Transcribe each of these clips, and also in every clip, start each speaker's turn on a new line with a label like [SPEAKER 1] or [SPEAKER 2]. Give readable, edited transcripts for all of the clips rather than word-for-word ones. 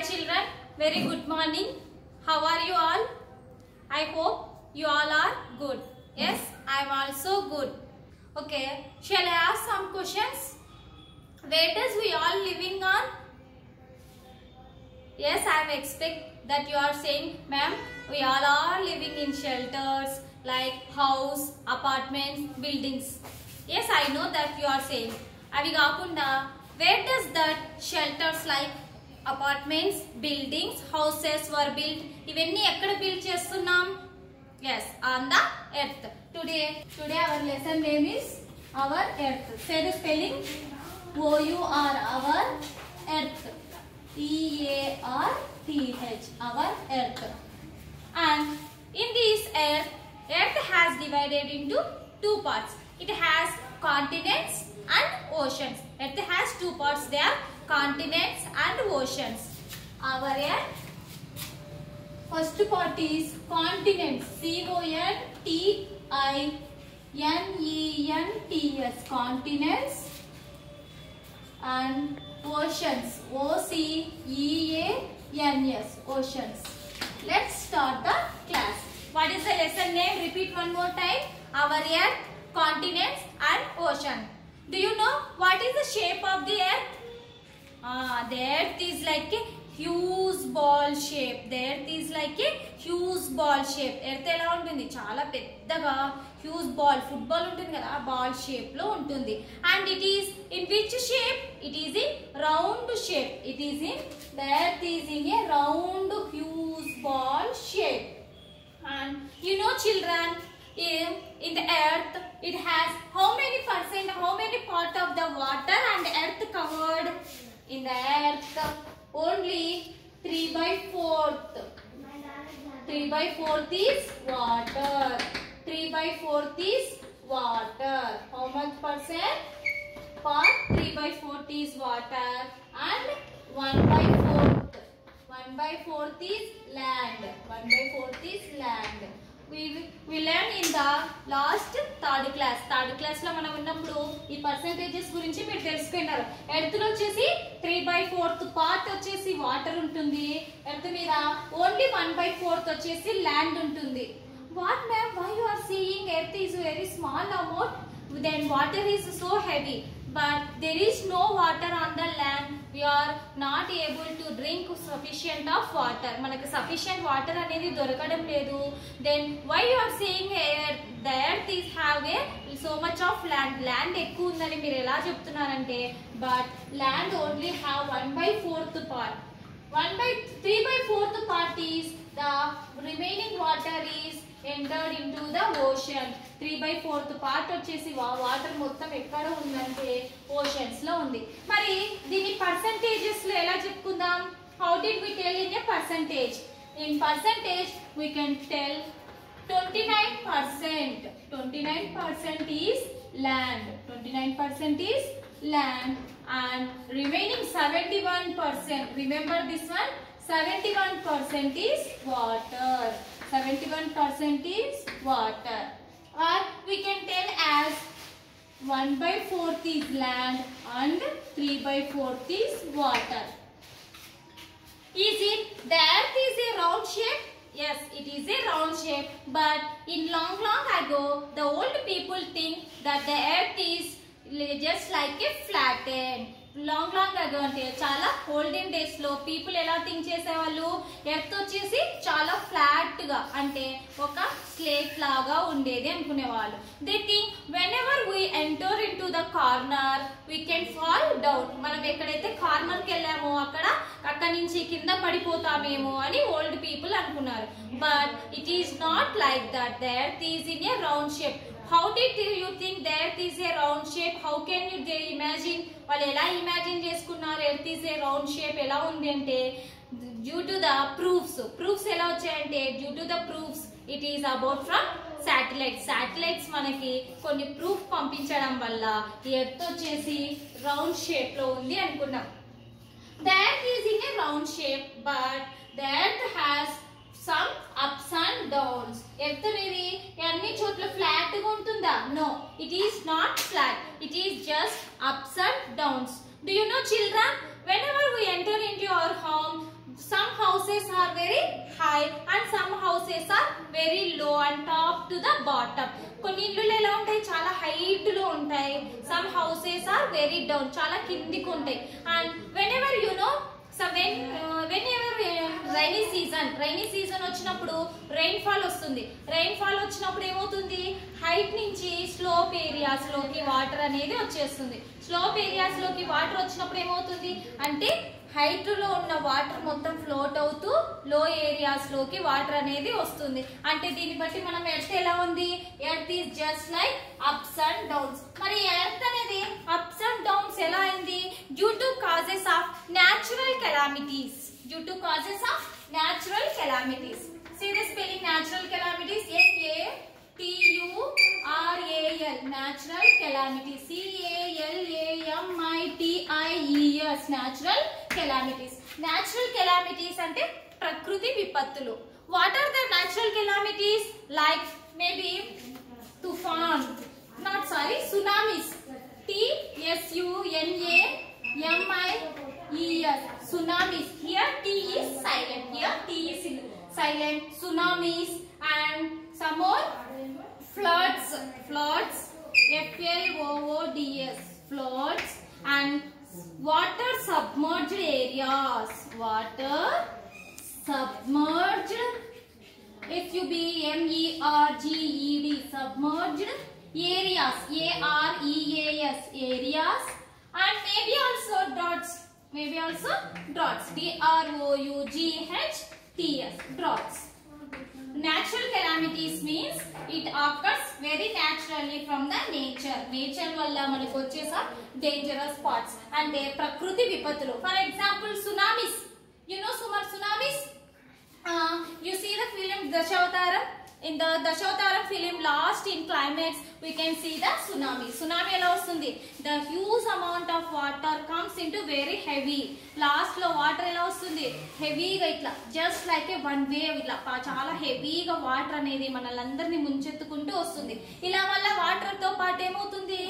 [SPEAKER 1] children, very good morning. How are you all? I hope you all are good. Yes, I am also good. Okay, shall I ask some questions? Where does we all living on? Yes, I am expect that you are saying, ma'am, we all are living in shelters like house, apartments, buildings. Yes, I know that you are saying. Avi gaakunda, where does that shelters like apartments, buildings, houses were built? Ivanni ekkada build chestunnam? Yes, on the earth. Today our lesson name is our earth. Say the spelling. O-U-R, our earth. E-A-R-T-H, our earth. And in this earth has divided into two parts. It has continents and oceans. Earth has two parts. They are continents and oceans. Our earth, first part is continents. C-O-N-T-I-N-E-N-T-S, continents, and oceans, O-C-E-A-N-S, oceans. Let's start the class. What is the lesson name? Repeat one more time. Our earth, continents and ocean. Do you know what is the shape of the earth? The earth is like a huge ball shape. The earth is like a huge ball shape. Earth ela untundi chaala peddaga huge ball, football untundi kada ball shape lo untundi. And it is in which shape? It is in round shape. It is in, the earth is in a round huge ball shape. And you know children, in the earth it has how many percent, how many part of the water and earth covered? In the earth only 3/4. 3/4 is water. 3/4 is water. How much percent? Part 3/4 is water and 1/4. 1/4 is land. 1/4 is land. We learn in the last third class. Third class lo మనం ఉన్నప్పుడు ఈ percentages గురించి మీరు తెలుసుకున్నారు. Earth లో వచ్చేసి 3/4 part వచ్చేసి water ఉంటుంది. ఎర్త్ మీద ఓన్లీ 1/4 వచ్చేసి ల్యాండ్ ఉంటుంది. What ma'am, why you are saying earth is very small amount? Then water is so heavy. But there is no water on the land. We are not able to drink sufficient of water. Manaku sufficient water anedi dorukadam ledu. Then why you are saying the earth is have a so much of land? Land ekku undani meer ela cheptunnarante, but land only have 1/4 part. 3/4 part is the remaining water is entered into the ocean. 3/4 part వచ్చేసి water మొత్తం ఎక్కడ ఉందంటే oceans లో ఉంది. మరి దీని percentages లో ఎలా చెప్పుకుందాం? How did we tell in a percentage? In percentage we can tell 29%. 29% is land. 29% is land and remaining 71%. Remember this one? 71% is water. 71% is water. Or we can tell as 1/4 is land and 3/4 is water. Is it the earth is a round shape? Yes, it is a round shape. But in long ago, the old people think that the earth is just like a flattened. Long ago అంటే చాలా olden days లో people ఎలా think చేసేవాళ్ళు, earth వచ్చేసి చాలా flat గా అంటే ఒక స్లేట్ లాగా ఉండేది అనుకునేవాళ్ళు. They think whenever we enter in to the corner we can fall down. మనం ఎక్కడైతే కార్నర్ కి వెళ్ళామో అక్కడ నుంచి కింద పడిపోతామేమో అని ఓల్డ్ పీపుల్ అనుకున్నారు. But it is not like that. The earth is in a round shape. How did you think the earth is a round shape? How can you imagine? వాళ్ళు ఎలా ఇమాజిన్ చేసుకున్నారు earth is a round shape ఎలా ఉంది అంటే due to the proofs ఎలా వచ్చాయంటే due to the proofs it is about from satellites మనకి కొన్ని ప్రూఫ్ పంపించడం వల్ల ఎర్త్ వచ్చేసి రౌండ్ షేప్ లో ఉంది అనుకున్నాం. The earth is in a round shape but the earth has some ups and downs. Earth అనేది అన్ని చోట్ల ఫ్లాట్ గా ఉంటుందా? No, it is not flat. It is just ups and downs. Do you know children, whenever we enter into our home, high and some houses are very low and top to the bottom. కొన్ని ఇల్లులు ఎలా ఉంటాయి, చాలా height లో ఉంటాయి. some houses are very down, చాలా కిందికి ఉంటాయి. and whenever you know, so whenever rainy season వచ్చినప్పుడు rainfall వస్తుంది. rainfall వచ్చినప్పుడు ఏమవుతుంది, హైట్ నుంచి స్లోప్ ఏరియాస్ లోకి వాటర్ అనేది వచ్చేస్తుంది. స్లోప్ ఏరియాస్ లోకి వాటర్ వచ్చినప్పుడు ఏమవుతుంది అంటే హైట్ లో ఉన్న వాటర్ మొత్తం ఫ్లోట్ అవుతూ లో ఏరియాస్ లోకి వాటర్ అనేది వస్తుంది. అంటే దీన్ని బట్టి మనం ఎర్త్ ఎలా ఉంది, earth is just like ups and downs. మరి ఎర్త్ అనేది అప్స్ అండ్ డౌన్స్ ఎలా అయింది, due to causes of natural calamities. Due to causes of natural calamities. See the spelling natural calamities, NATURAL, natural calamities. CALAMITIES, natural calamities. Natural calamities అంటే ప్రకృతి విపత్తులు. What are the natural calamities? Like maybe tsunamis. TSUNAMIES, tsunamis. Here T is silent. Tsunamis and some more floods, FLOODS, floods and water submerged areas. Water submerged, SUBMERGED, submerged areas, AREAS, areas, and maybe also droughts, DROUGHTS, droughts. Natural calamities means it occurs very naturally from the nature వల్ల మనకు వచ్చేసా dangerous parts అంటే ప్రకృతి విపత్తులు. For example, tsunamis. You know tsunamis? You see the film Dashavataram? In the Dashavataram film, last in climax, we can see the tsunami. Tsunami ఎలా వస్తుంది, the huge amount of water comes into very heavy. Last లో water ఎలా వస్తుంది, హెవీగా ఇట్లా just like ఏ one wave, ఇట్లా చాలా హెవీగా వాటర్ అనేది మనల్ని ముంచెత్తుకుంటూ వస్తుంది. ఇలా వల్ల వాటర్ తో పాటు ఏమవుతుంది,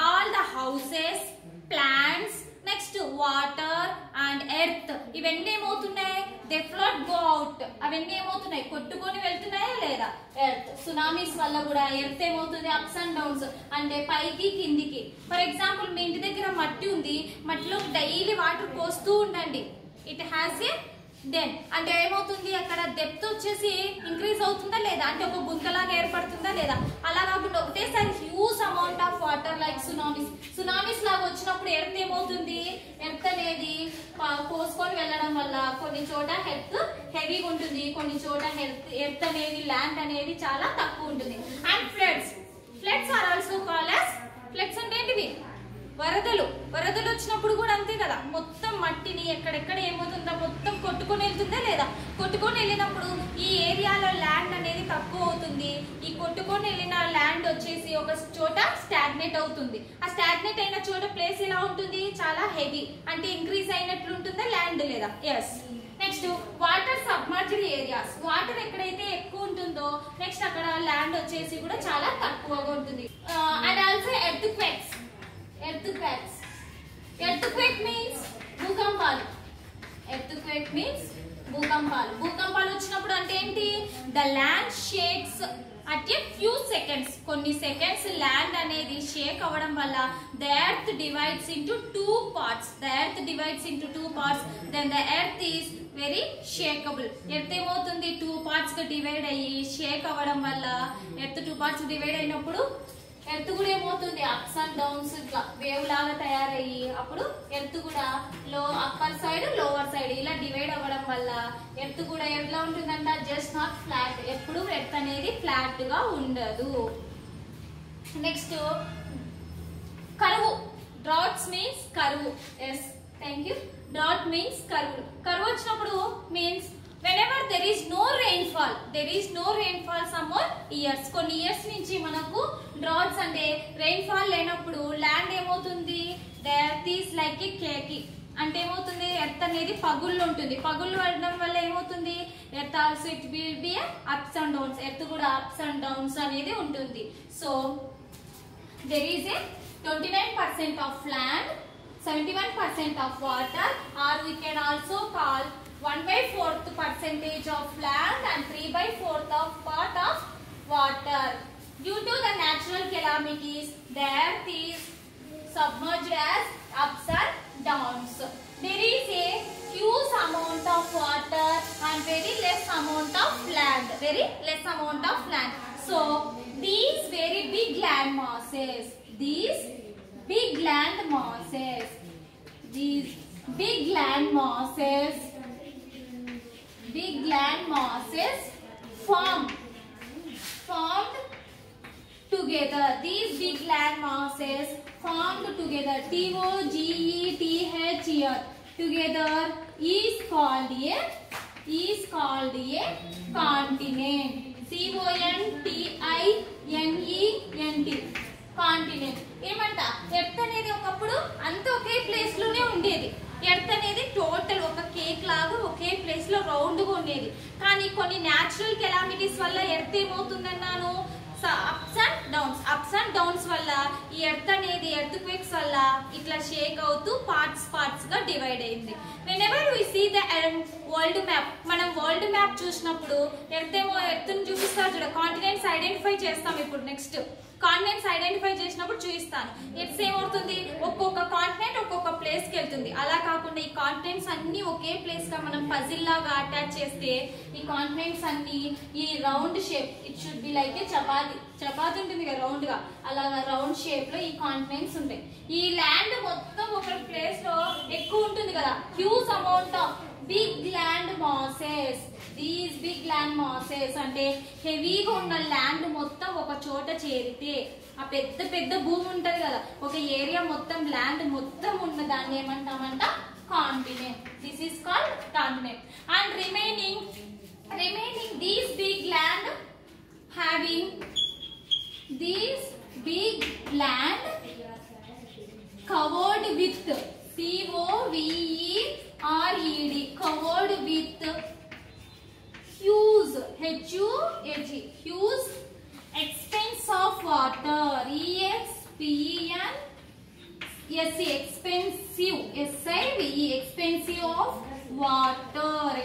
[SPEAKER 1] all the houses, plants, next water and earth, ఇవన్నీ ఏమవుతున్నాయి, దే ఫ్లోట్ గో అవుట్. అవన్నీ ఏమవుతున్నాయి, కొట్టుకొని వెళ్తున్నాయా లేదా, ఎర్త్. సునామీస్ వల్ల కూడా ఎర్త్ ఏమవుతుంది, అప్స్ అండ్ డౌన్స్ అంటే పైకి కిందికి. ఫర్ ఎగ్జాంపుల్ మీ ఇంటి దగ్గర మట్టి ఉంది, మట్టిలో డైలీ వాటర్ పోస్తూ ఉండండి. ఇట్ హ్యాస్ ఏ దెన్ అంటే ఏమవుతుంది, అక్కడ డెప్త్ వచ్చేసి ఇంక్రీజ్ అవుతుందా లేదా, అంటే ఒక గుంతలాగా ఏర్పడుతుందా లేదా. అలా కాకుండా ఒకటేసారి huge amount of water like tsunamis లాగా వచ్చినప్పుడు ఎర్త్ ఏమవుతుంది, ఎర్త్ అనేది పోసుకొని వెళ్ళడం వల్ల కొన్ని చోట ఎర్త్ హెవీగా ఉంటుంది, కొన్ని చోట ఎర్త్ అనేది ల్యాండ్ అనేది చాలా తక్కువ ఉంటుంది. And floods are also called as, floods అంటే ఏంటివి, వరదలు వచ్చినప్పుడు కూడా అంతే కదా, మొత్తం మట్టిని ఎక్కడెక్కడ ఏమవుతుందో మొత్తం కొట్టుకొని వెళ్తుందా లేదా. కొట్టుకొని వెళ్ళినప్పుడు ఈ ఏరియాలో ల్యాండ్ అనేది తక్కువ అవుతుంది. ఈ కొట్టుకొని వెళ్ళిన ల్యాండ్ వచ్చేసి ఒక చోట స్టాగ్నేట్ అవుతుంది. ఆ స్టాగ్నేట్ అయిన చోట ప్లేస్ ఎలా ఉంటుంది, చాలా హెవీ అంటే ఇంక్రీజ్ అయినట్లు ఉంటుందా ల్యాండ్ లేదా. Yes. Next water submerged areas, water ఎక్కడైతే ఎక్కువ ఉంటుందో నెక్స్ట్ అక్కడ ల్యాండ్ వచ్చేసి కూడా చాలా తక్కువగా ఉంటుంది. అండ్ ఆల్సో earthquake means భూకంపాలు. భూకంపాలు వచ్చినప్పుడు అంటే ఏంటి, the land shakes at a few seconds. కొన్ని సెకండ్స్ ల్యాండ్ అనేది షేక్ అవ్వడం వల్ల the earth divides into two parts. Then the earth is very shakable. Earth ఏమవుతుంది, టూ పార్ట్స్ గా డివైడ్ అయ్యి షేక్ అవ్వడం వల్ల ఎర్త్ టూ పార్ట్స్ డివైడ్ అయినప్పుడు ఎర్త్ కూడా ఏమవుతుంది, అప్స్ అండ్ డౌన్స్ ఇట్లా వేవ్ లాగా తయారయ్యి అప్పుడు ఎర్త్ కూడా అప్పర్ సైడ్ లోవర్ సైడ్ ఇలా డివైడ్ అవ్వడం వల్ల ఎర్త్ కూడా ఎట్లా ఉంటుందంట, జస్ట్ నాట్ ఫ్లాట్. ఎప్పుడు ఎర్త్ అనేది ఫ్లాట్ గా ఉండదు. నెక్స్ట్ కరువు. డ్రాట్స్ మీన్స్ కరువు. Yes, thank you. Drought means కరువు. కరువు వచ్చినప్పుడు means whenever there is no rainfall some more years. కొన్ని ఇయర్స్ నుంచి మనకు డ్రాట్స్ అంటే రెయిన్ఫాల్ లేనప్పుడు ల్యాండ్ ఏమవుతుంది, the earth is like a cake. అంటే ఏమవుతుంది, ఎర్త్ అనేది పగుళ్ళు ఉంటుంది. పగుళ్ళు పడడం వల్ల ఏమవుతుంది, earth also it will be apps and downs. Earth కూడా అప్స్ అండ్ డౌన్స్ అనేది ఉంటుంది. So there is a 29% of land, 71% of water, or we can also call 1/4 percentage of land and 3/4 of part of water. Due to the natural calamities, the earth is submerged as ups and downs. There is a huge amount of water and very less amount of land. Very less amount of land. So these very big land masses, these big land masses formed together. These big land masses formed together. TOGETH together is called a continent. CONTINENT continent. ఏమంట earth అనేది ఒకప్పుడు అంత ఒకే place లోనే ఉండేది. Earth అనేది total ఒక cake లాగా ఒకే place లో రౌండ్ గా ఉండేది. కానీ కొన్ని న్యాచురల్ కెలామిటీస్ వల్ల ఎర్త్ ఏమవుతుందన్నాను, అప్స్ అండ్ డౌన్స్ వల్ల ఈ ఎర్త్ అనేది ఎర్త్ క్వేక్స్ వల్ల ఇట్లా షేక్ అవుతూ పార్ట్స్ గా డివైడ్ అయింది. whenever we see the world map, మనం వరల్డ్ మ్యాప్ చూసినప్పుడు ఎర్త్ ని చూపిస్తారు చూడ, కాంటినెంట్స్ ఐడెంటిఫై చేస్తాం. ఇప్పుడు నెక్స్ట్ కాంటినెంట్స్ ఐడెంటిఫై చేసినప్పుడు చూపిస్తాను. ఎర్త్ ఏమవుతుంది, ఒక్కొక్క కాంటినెంట్ ఒక్కొక్క ప్లేస్ కి వెళ్తుంది. అలా కాకుండా ఈ కాంటినెంట్స్ అన్ని ఒకే ప్లేస్ గా మనం పజిల్ లాగా అటాచ్ చేస్తే ఈ కాంటినెంట్స్ అన్ని ఈ round shape, it should be like ఏ చపాతి ఉంటుంది కదా రౌండ్ గా, అలా రౌండ్ షేప్ లో ఈ కాంటినెంట్స్ ఉంటాయి. ఈ ల్యాండ్ మొత్తం ఒక ప్లేస్ లో ఎక్కువ ఉంటుంది కదా, huge amount of big land masses. These big land masses అంటే హెవీగా ఉన్న ల్యాండ్ మొత్తం ఒక చోట చేరితే, ఆ పెద్ద భూమి ఉంటది కదా, ఒక ఏరియా మొత్తం ల్యాండ్ మొత్తం ఉన్న దాన్ని ఏమంటామంట, continent. This is called continent. And remaining these big land having these big land covered with COVERED covered with huge huge expanse of water,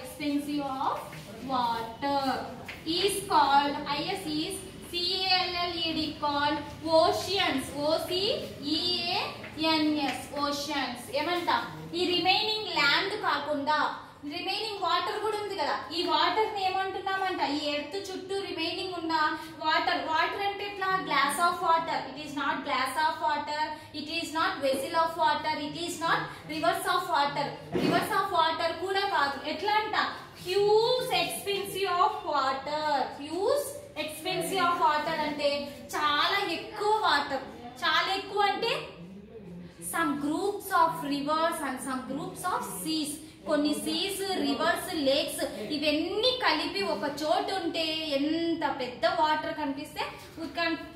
[SPEAKER 1] expensive of water is called, is CALLED called oceans. OCEANS oceans. ఏమంట ఈ remaining land కాకుండా remaining water కూడా ఉంది కదా, ఈ water ని ఏమంటున్నామంట, ఈ earth చుట్టూ రిమైనింగ్ ఉన్న వాటర్ అంటే ఇట్లా glass of water. It is not glass of water, it is not vessel of water, it is not reverse of water కూడా కాదు. ఎట్లా అంట, హ్యూజ్ ఎక్స్పెన్సివ్ ఆఫ్ వాటర్ అంటే చాలా ఎక్కువ వాటర్. చాలా ఎక్కువ అంటే some groups of rivers and some groups of seas. కొన్ని సీస్, రివర్స్, లేక్స్ ఇవన్నీ కలిపి ఒక చోటు ఉంటే ఎంత పెద్ద వాటర్ కనిపిస్తే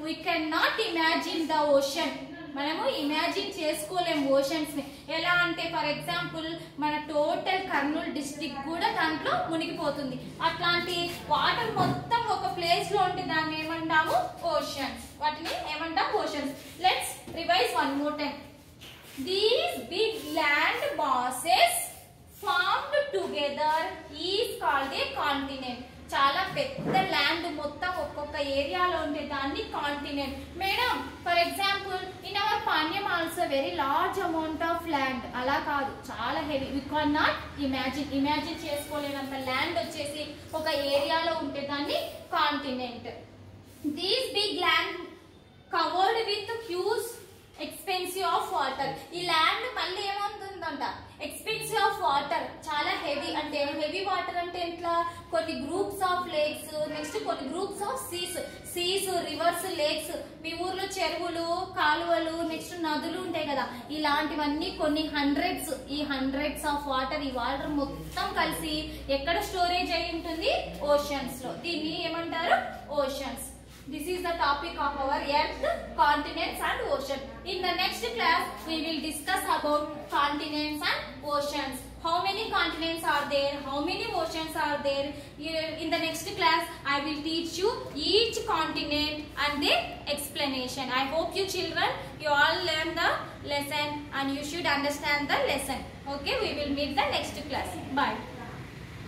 [SPEAKER 1] we cannot imagine the ocean. మనము ఇమాజిన్ చేసుకోలేము ఓషన్స్ ని. ఎలా అంటే ఫర్ ఎగ్జాంపుల్ మన టోటల్ కర్నూలు డిస్ట్రిక్ట్ కూడా దాంట్లో మునిగిపోతుంది. అట్లాంటి వాటర్ మొత్తం ఒక ప్లేస్ లో ఉంటే దాన్ని ఏమంటాము, ఓషన్స్. వాటిని ఏమంటాం, oceans. Let's revise one more time. These big land masses formed together is called a continent. చాలా పెద్ద ల్యాండ్ మొత్తం ఒక్కొక్క ఏరియాలో ఉంటే దాన్ని continent. Madam for example in our పాండ్యం also very large amount of land. అలా కాదు, చాలా heavy. We can not imagine చేసుకోలేనంత ల్యాండ్ వచ్చేసి ఒక ఏరియాలో ఉంటే దాన్ని continent. These big land covered with huge expensive of water. ఈ ల్యాండ్ మళ్ళీ ఏమవుతుందంట, ఎక్స్పెన్సివ్ ఆఫ్ వాటర్, చాలా హెవీ. అంటే హెవీ వాటర్ అంటే ఎట్లా, కొన్ని గ్రూప్స్ ఆఫ్ లేక్స్, నెక్స్ట్ కొన్ని groups of seas, rivers, lakes. మీ ఊర్లో చెరువులు, కాలువలు, నెక్స్ట్ నదులు ఉంటాయి కదా, ఇలాంటివన్నీ కొన్ని హండ్రెడ్స్ ఆఫ్ వాటర్. ఈ వాటర్ మొత్తం కలిసి ఎక్కడ స్టోరేజ్ అయి ఉంటుంది, ఓషన్స్ లో. దీన్ని ఏమంటారు, oceans. This is the topic of our earth, continents and ocean. In the next class, we will discuss about continents and oceans. How many continents are there? How many oceans are there? In the next class, I will teach you each continent and their explanation. I hope you children, you all learn the lesson and you should understand the lesson. Okay, we will meet the next class. Bye.